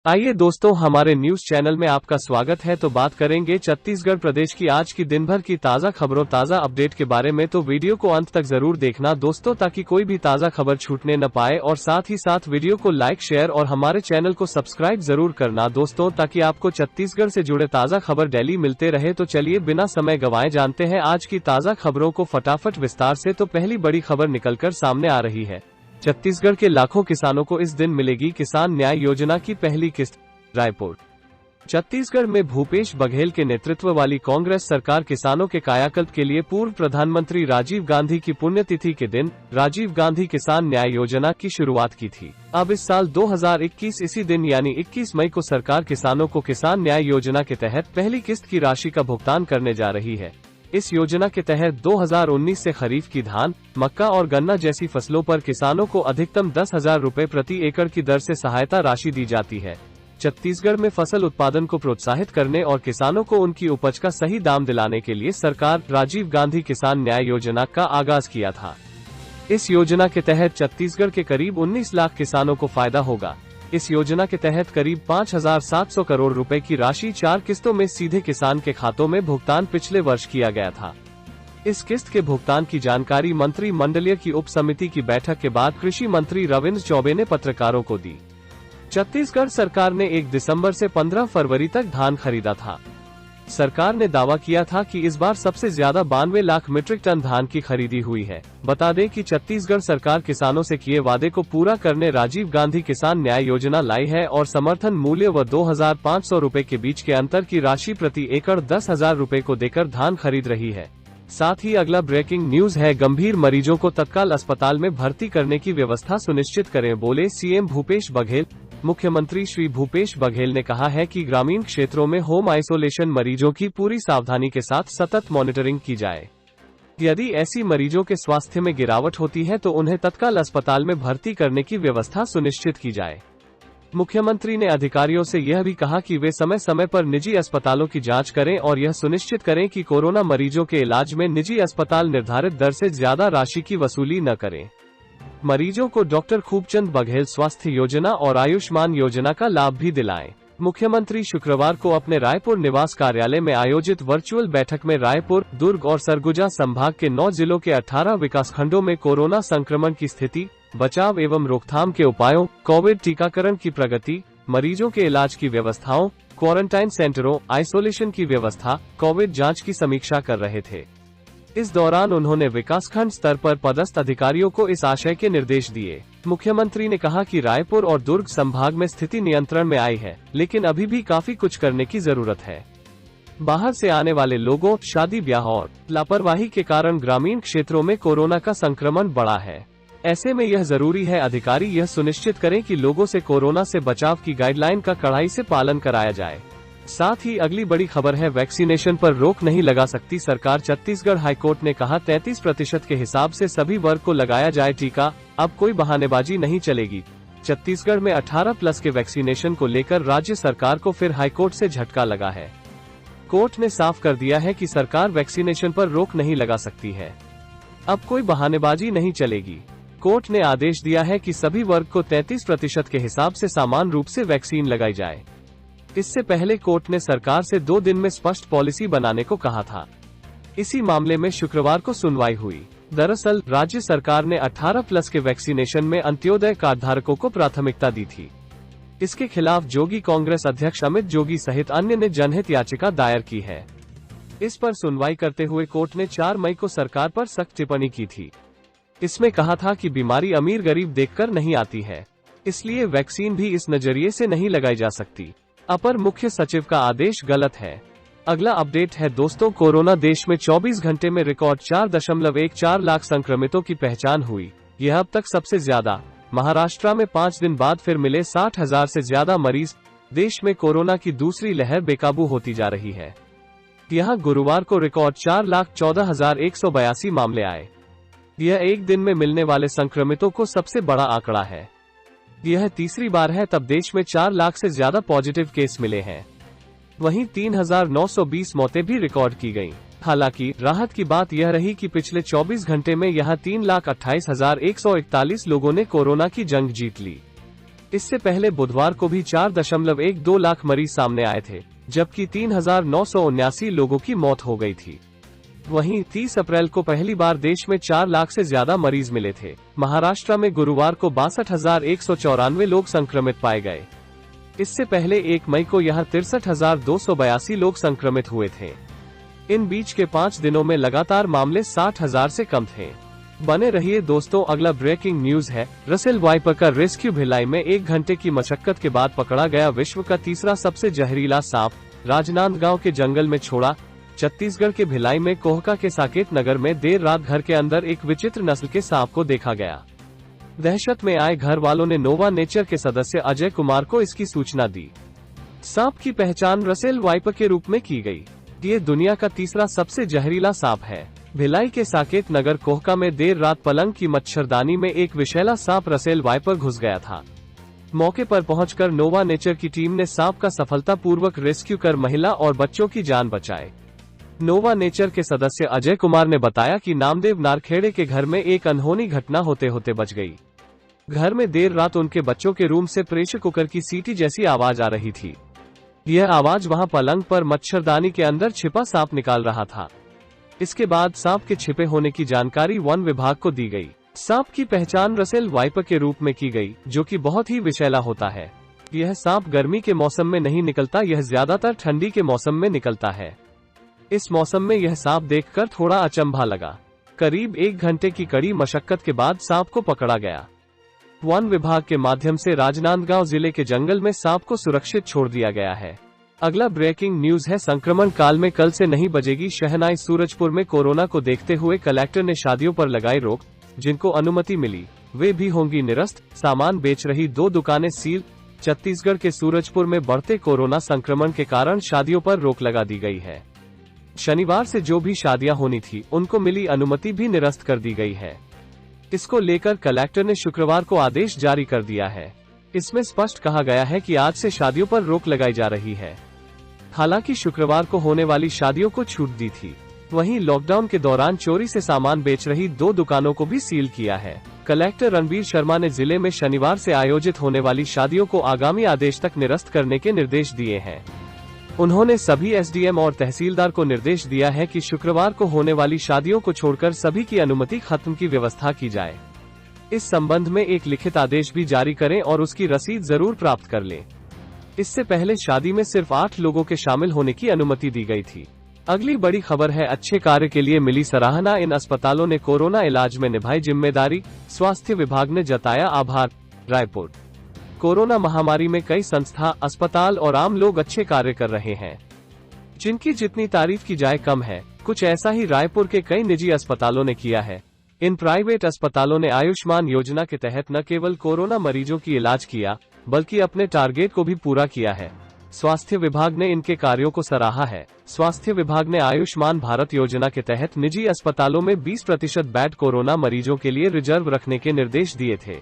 आइए दोस्तों, हमारे न्यूज चैनल में आपका स्वागत है। तो बात करेंगे छत्तीसगढ़ प्रदेश की आज की दिन भर की ताजा खबरों, ताजा अपडेट के बारे में। तो वीडियो को अंत तक जरूर देखना दोस्तों, ताकि कोई भी ताजा खबर छूटने न पाए। और साथ ही साथ वीडियो को लाइक, शेयर और हमारे चैनल को सब्सक्राइब जरूर करना दोस्तों, ताकि आपको छत्तीसगढ़ से जुड़े ताजा खबर डेली मिलते रहे। तो चलिए बिना समय गंवाए जानते हैं आज की ताजा खबरों को फटाफट विस्तार से। तो पहली बड़ी खबर निकलकर सामने आ रही है। छत्तीसगढ़ के लाखों किसानों को इस दिन मिलेगी किसान न्याय योजना की पहली किस्त। रायपुर। छत्तीसगढ़ में भूपेश बघेल के नेतृत्व वाली कांग्रेस सरकार किसानों के कायाकल्प के लिए पूर्व प्रधानमंत्री राजीव गांधी की पुण्यतिथि के दिन राजीव गांधी किसान न्याय योजना की शुरुआत की थी। अब इस साल 2021 इसी दिन यानी 21 मई को सरकार किसानों को किसान न्याय योजना के तहत पहली किस्त की राशि का भुगतान करने जा रही है। इस योजना के तहत 2019 से खरीफ की धान, मक्का और गन्ना जैसी फसलों पर किसानों को अधिकतम 10,000 रुपए प्रति एकड़ की दर से सहायता राशि दी जाती है। छत्तीसगढ़ में फसल उत्पादन को प्रोत्साहित करने और किसानों को उनकी उपज का सही दाम दिलाने के लिए सरकार राजीव गांधी किसान न्याय योजना का आगाज किया था। इस योजना के तहत छत्तीसगढ़ के करीब 19 लाख किसानों को फायदा होगा। इस योजना के तहत करीब 5,700 करोड़ रुपए की राशि 4 किस्तों में सीधे किसान के खातों में भुगतान पिछले वर्ष किया गया था। इस किस्त के भुगतान की जानकारी मंत्रिमंडलीय की उप समिति की बैठक के बाद कृषि मंत्री रविंद्र चौबे ने पत्रकारों को दी। छत्तीसगढ़ सरकार ने 1 दिसंबर से 15 फरवरी तक धान खरीदा था। सरकार ने दावा किया था कि इस बार सबसे ज्यादा 92 लाख मीट्रिक टन धान की खरीदी हुई है। बता दें कि छत्तीसगढ़ सरकार किसानों से किए वादे को पूरा करने राजीव गांधी किसान न्याय योजना लाई है और समर्थन मूल्य व 2,500 रुपए के बीच के अंतर की राशि प्रति एकड़ 10,000 रुपए को देकर धान खरीद रही है। साथ ही अगला ब्रेकिंग न्यूज है, गंभीर मरीजों को तत्काल अस्पताल में भर्ती करने की व्यवस्था सुनिश्चित करें, बोले सीएम भूपेश बघेल। मुख्यमंत्री श्री भूपेश बघेल ने कहा है कि ग्रामीण क्षेत्रों में होम आइसोलेशन मरीजों की पूरी सावधानी के साथ सतत मॉनिटरिंग की जाए। यदि ऐसी मरीजों के स्वास्थ्य में गिरावट होती है तो उन्हें तत्काल अस्पताल में भर्ती करने की व्यवस्था सुनिश्चित की जाए। मुख्यमंत्री ने अधिकारियों से यह भी कहा कि वे समय समय पर निजी अस्पतालों की जांच करें और यह सुनिश्चित करें कि कोरोना मरीजों के इलाज में निजी अस्पताल निर्धारित दर से ज्यादा राशि की वसूली न करें। मरीजों को डॉक्टर खूबचंद बघेल स्वास्थ्य योजना और आयुष्मान योजना का लाभ भी दिलाएं। मुख्यमंत्री शुक्रवार को अपने रायपुर निवास कार्यालय में आयोजित वर्चुअल बैठक में रायपुर, दुर्ग और सरगुजा संभाग के 9 जिलों के 18 विकासखंडों में कोरोना संक्रमण की स्थिति, बचाव एवं रोकथाम के उपायों, कोविड टीकाकरण की प्रगति, मरीजों के इलाज की व्यवस्थाओं, क्वारंटाइन सेंटरों, आइसोलेशन की व्यवस्था, कोविड जाँच की समीक्षा कर रहे थे। इस दौरान उन्होंने विकासखंड स्तर पर पदस्थ अधिकारियों को इस आशय के निर्देश दिए। मुख्यमंत्री ने कहा कि रायपुर और दुर्ग संभाग में स्थिति नियंत्रण में आई है, लेकिन अभी भी काफी कुछ करने की जरूरत है। बाहर से आने वाले लोगों, शादी ब्याह और लापरवाही के कारण ग्रामीण क्षेत्रों में कोरोना का संक्रमण बढ़ा है। ऐसे में यह जरूरी है अधिकारी यह सुनिश्चित करें कि लोगों से कोरोना से बचाव की गाइडलाइन का कड़ाई से पालन कराया जाए। साथ ही अगली बड़ी खबर है, वैक्सीनेशन पर रोक नहीं लगा सकती सरकार। छत्तीसगढ़ हाईकोर्ट ने कहा 33% के हिसाब से सभी वर्ग को लगाया जाए टीका, अब कोई बहानेबाजी नहीं चलेगी। छत्तीसगढ़ में 18+ के वैक्सीनेशन को लेकर राज्य सरकार को फिर हाईकोर्ट से झटका लगा है। कोर्ट ने साफ कर दिया है कि सरकार वैक्सीनेशन पर रोक नहीं लगा सकती है, अब कोई बहानेबाजी नहीं चलेगी। कोर्ट ने आदेश दिया है कि सभी वर्ग को 33% के हिसाब से समान रूप से वैक्सीन लगाई जाए। इससे पहले कोर्ट ने सरकार से 2 दिन में स्पष्ट पॉलिसी बनाने को कहा था। इसी मामले में शुक्रवार को सुनवाई हुई। दरअसल राज्य सरकार ने 18+ के वैक्सीनेशन में अंत्योदय कार्ड धारकों को प्राथमिकता दी थी। इसके खिलाफ जोगी कांग्रेस अध्यक्ष अमित जोगी सहित अन्य ने जनहित याचिका दायर की है। इस पर सुनवाई करते हुए कोर्ट ने 4 मई को सरकार पर सख्त टिप्पणी की थी। इसमें कहा था कि बीमारी अमीर गरीब देखकर नहीं आती है, इसलिए वैक्सीन भी इस नजरिए से नहीं लगाई जा सकती। अपर मुख्य सचिव का आदेश गलत है। अगला अपडेट है दोस्तों, कोरोना देश में 24 घंटे में रिकॉर्ड 4.14 लाख संक्रमितों की पहचान हुई। यह अब तक सबसे ज्यादा। महाराष्ट्र में 5 दिन बाद फिर मिले 60,000 से ज्यादा मरीज। देश में कोरोना की दूसरी लहर बेकाबू होती जा रही है। यहां गुरुवार को रिकॉर्ड 4,14,182 मामले आए। यह एक दिन में मिलने वाले संक्रमितों को सबसे बड़ा आंकड़ा है। यह तीसरी बार है तब देश में 4 लाख से ज्यादा पॉजिटिव केस मिले हैं। वहीं 3,920 मौतें भी रिकॉर्ड की गईं। हालांकि राहत की बात यह रही कि पिछले 24 घंटे में यहां 3,28,141 लोगों ने कोरोना की जंग जीत ली। इससे पहले बुधवार को भी 4.12 लाख मरीज सामने आए थे, जबकि 3,979 लोगों की मौत हो गई थी। वहीं 30 अप्रैल को पहली बार देश में 4 लाख से ज्यादा मरीज मिले थे। महाराष्ट्र में गुरुवार को 62,194 लोग संक्रमित पाए गए। इससे पहले 1 मई को यहां 63,282 लोग संक्रमित हुए थे। इन बीच के 5 दिनों में लगातार मामले 60,000 से कम थे। बने रहिए दोस्तों, अगला ब्रेकिंग न्यूज है। रसेल वाइपर का रेस्क्यू। भिलाई में 1 घंटे की मशक्कत के बाद पकड़ा गया विश्व का तीसरा सबसे जहरीला सांप, राजनांदगांव के जंगल में छोड़ा। छत्तीसगढ़ के भिलाई में कोहका के साकेत नगर में देर रात घर के अंदर एक विचित्र नस्ल के सांप को देखा गया। दहशत में आए घर वालों ने नोवा नेचर के सदस्य अजय कुमार को इसकी सूचना दी। सांप की पहचान रसेल वाइपर के रूप में की गई। ये दुनिया का तीसरा सबसे जहरीला सांप है। भिलाई के साकेत नगर कोहका में देर रात पलंग की मच्छरदानी में एक विषैला सांप रसेल वाइपर घुस गया था। मौके पर पहुंचकर नोवा नेचर की टीम ने सांप का सफलतापूर्वक रेस्क्यू कर महिला और बच्चों की जान बचाई। नोवा नेचर के सदस्य अजय कुमार ने बताया कि नामदेव नारखेड़े के घर में एक अनहोनी घटना होते होते बच गई। घर में देर रात उनके बच्चों के रूम से प्रेशर कुकर की सीटी जैसी आवाज आ रही थी। यह आवाज वहां पलंग पर मच्छरदानी के अंदर छिपा सांप निकाल रहा था। इसके बाद सांप के छिपे होने की जानकारी वन विभाग को दी गई। सांप की पहचान रसेल वाइपर के रूप में की गई, जो कि बहुत ही विषैला होता है। यह सांप गर्मी के मौसम में नहीं निकलता, यह ज्यादातर ठंडी के मौसम में निकलता है। इस मौसम में यह सांप देखकर थोड़ा अचंभा लगा। करीब 1 घंटे की कड़ी मशक्कत के बाद सांप को पकड़ा गया। वन विभाग के माध्यम से राजनांदगांव जिले के जंगल में सांप को सुरक्षित छोड़ दिया गया है। अगला ब्रेकिंग न्यूज है। संक्रमण काल में कल से नहीं बजेगी शहनाई। सूरजपुर में कोरोना को देखते हुए कलेक्टर ने शादियों पर लगाई रोक। जिनको अनुमति मिली वे भी होंगी निरस्त। सामान बेच रही 2 दुकानें सील। छत्तीसगढ़ के सूरजपुर में बढ़ते कोरोना संक्रमण के कारण शादियों पर रोक लगा दी गई है। शनिवार से जो भी शादियां होनी थी उनको मिली अनुमति भी निरस्त कर दी गई है। इसको लेकर कलेक्टर ने शुक्रवार को आदेश जारी कर दिया है। इसमें स्पष्ट कहा गया है कि आज से शादियों पर रोक लगाई जा रही है। हालांकि शुक्रवार को होने वाली शादियों को छूट दी थी। वहीं लॉकडाउन के दौरान चोरी से सामान बेच रही 2 दुकानों को भी सील किया है। कलेक्टर रणबीर शर्मा ने जिले में शनिवार से आयोजित होने वाली शादियों को आगामी आदेश तक निरस्त करने के निर्देश दिए हैं। उन्होंने सभी एसडीएम और तहसीलदार को निर्देश दिया है कि शुक्रवार को होने वाली शादियों को छोड़कर सभी की अनुमति खत्म की व्यवस्था की जाए। इस संबंध में एक लिखित आदेश भी जारी करें और उसकी रसीद जरूर प्राप्त कर लें। इससे पहले शादी में सिर्फ 8 लोगों के शामिल होने की अनुमति दी गई थी। अगली बड़ी खबर है। अच्छे कार्य के लिए मिली सराहना। इन अस्पतालों ने कोरोना इलाज में निभाई जिम्मेदारी। स्वास्थ्य विभाग ने जताया आभार। रायपुर। कोरोना महामारी में कई संस्था, अस्पताल और आम लोग अच्छे कार्य कर रहे हैं, जिनकी जितनी तारीफ की जाए कम है। कुछ ऐसा ही रायपुर के कई निजी अस्पतालों ने किया है। इन प्राइवेट अस्पतालों ने आयुष्मान योजना के तहत न केवल कोरोना मरीजों की इलाज किया, बल्कि अपने टारगेट को भी पूरा किया है। स्वास्थ्य विभाग ने इनके कार्यों को सराहा है। स्वास्थ्य विभाग ने आयुष्मान भारत योजना के तहत निजी अस्पतालों में 20% बेड कोरोना मरीजों के लिए रिजर्व रखने के निर्देश दिए थे।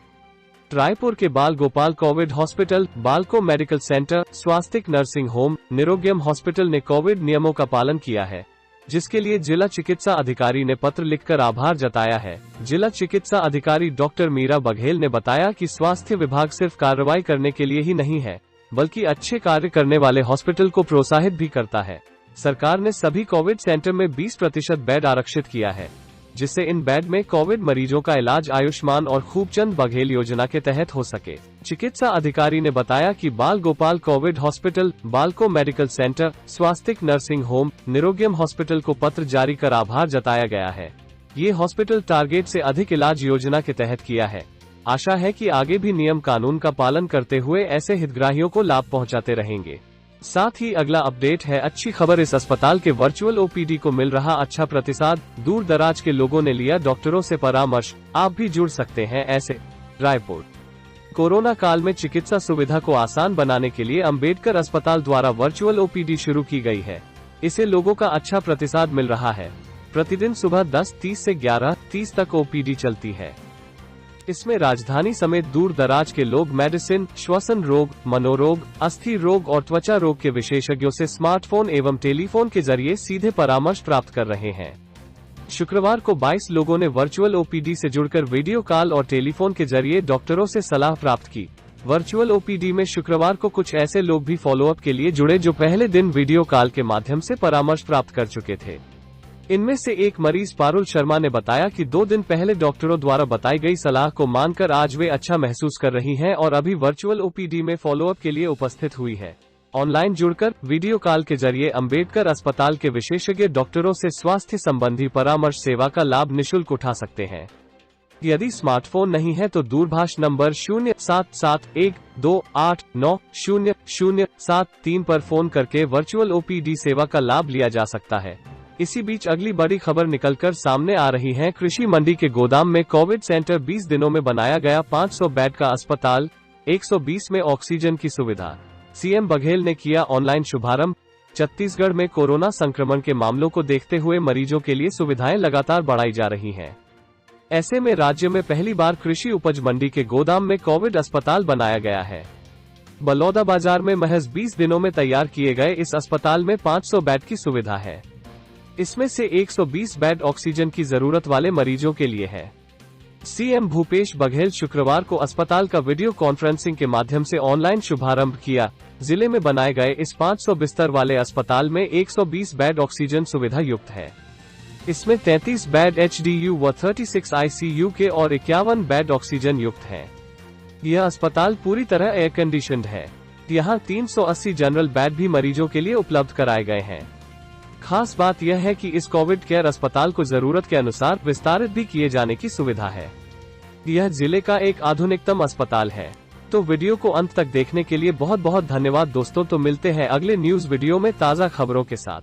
रायपुर के बाल गोपाल कोविड हॉस्पिटल, बालको मेडिकल सेंटर, स्वास्तिक नर्सिंग होम, निरोग्यम हॉस्पिटल ने कोविड नियमों का पालन किया है, जिसके लिए जिला चिकित्सा अधिकारी ने पत्र लिखकर आभार जताया है। जिला चिकित्सा अधिकारी डॉक्टर मीरा बघेल ने बताया कि स्वास्थ्य विभाग सिर्फ कार्रवाई करने के लिए ही नहीं है, बल्कि अच्छे कार्य करने वाले हॉस्पिटल को प्रोत्साहित भी करता है। सरकार ने सभी कोविड सेंटर में 20% बेड आरक्षित किया है, जिससे इन बेड में कोविड मरीजों का इलाज आयुष्मान और खूबचंद बघेल योजना के तहत हो सके। चिकित्सा अधिकारी ने बताया कि बाल गोपाल कोविड हॉस्पिटल, बालको मेडिकल सेंटर, स्वास्तिक नर्सिंग होम, निरोग्यम हॉस्पिटल को पत्र जारी कर आभार जताया गया है। ये हॉस्पिटल टारगेट से अधिक इलाज योजना के तहत किया है। आशा है कि आगे भी नियम कानून का पालन करते हुए ऐसे हितग्राहियों को लाभ पहुंचाते रहेंगे। साथ ही अगला अपडेट है अच्छी खबर। इस अस्पताल के वर्चुअल ओपीडी को मिल रहा अच्छा प्रतिसाद। दूर दराज के लोगों ने लिया डॉक्टरों से परामर्श। आप भी जुड़ सकते हैं ऐसे। रायपुर। कोरोना काल में चिकित्सा सुविधा को आसान बनाने के लिए अंबेडकर अस्पताल द्वारा वर्चुअल ओपीडी शुरू की गई है। इसे लोगों का अच्छा प्रतिसाद मिल रहा है। प्रतिदिन सुबह 10:30 से 11:30 तक ओपीडी चलती है। इसमें राजधानी समेत दूर दराज के लोग मेडिसिन, श्वसन रोग, मनोरोग, अस्थि रोग और त्वचा रोग के विशेषज्ञों से स्मार्टफोन एवं टेलीफोन के जरिए सीधे परामर्श प्राप्त कर रहे हैं। शुक्रवार को 22 लोगों ने वर्चुअल ओपीडी से जुड़कर वीडियो कॉल और टेलीफोन के जरिए डॉक्टरों से सलाह प्राप्त की। वर्चुअल ओपीडी में शुक्रवार को कुछ ऐसे लोग भी फॉलोअप के लिए जुड़े जो पहले दिन वीडियो कॉल के माध्यम से परामर्श प्राप्त कर चुके थे। इनमें से एक मरीज पारुल शर्मा ने बताया कि 2 दिन पहले डॉक्टरों द्वारा बताई गई सलाह को मानकर आज वे अच्छा महसूस कर रही हैं और अभी वर्चुअल ओपीडी में फॉलोअप के लिए उपस्थित हुई है। ऑनलाइन जुड़कर वीडियो कॉल के जरिए अंबेडकर अस्पताल के विशेषज्ञ डॉक्टरों से स्वास्थ्य संबंधी परामर्श सेवा का लाभ निःशुल्क उठा सकते हैं। यदि स्मार्टफोन नहीं है तो दूरभाष नंबर 077128900073 पर फोन करके वर्चुअल ओपीडी सेवा का लाभ लिया जा सकता है। इसी बीच अगली बड़ी खबर निकलकर सामने आ रही है। कृषि मंडी के गोदाम में कोविड सेंटर 20 दिनों में बनाया गया 500 बेड का अस्पताल, 120 में ऑक्सीजन की सुविधा। सीएम बघेल ने किया ऑनलाइन शुभारंभ। छत्तीसगढ़ में कोरोना संक्रमण के मामलों को देखते हुए मरीजों के लिए सुविधाएं लगातार बढ़ाई जा रही हैं। ऐसे में राज्य में पहली बार कृषि उपज मंडी के गोदाम में कोविड अस्पताल बनाया गया है। बलौदाबाजार में महज 20 दिनों में तैयार किए गए इस अस्पताल में 500 बेड की सुविधा है। इसमें से 120 बेड ऑक्सीजन की जरूरत वाले मरीजों के लिए है। सीएम भूपेश बघेल शुक्रवार को अस्पताल का वीडियो कॉन्फ्रेंसिंग के माध्यम से ऑनलाइन शुभारंभ किया। जिले में बनाए गए इस 500 बिस्तर वाले अस्पताल में 120 बेड ऑक्सीजन सुविधा युक्त है। इसमें 33 बेड एचडीयू व 36 आईसीयू के और 51 बेड ऑक्सीजन युक्त हैं। यह अस्पताल पूरी तरह एयर कंडीशनड है। यहाँ 380 जनरल बेड भी मरीजों के लिए उपलब्ध कराए गए हैं। खास बात यह है कि इस कोविड केयर अस्पताल को जरूरत के अनुसार विस्तारित भी किए जाने की सुविधा है। यह जिले का एक आधुनिकतम अस्पताल है। तो वीडियो को अंत तक देखने के लिए बहुत बहुत धन्यवाद दोस्तों। तो मिलते हैं अगले न्यूज वीडियो में ताज़ा खबरों के साथ।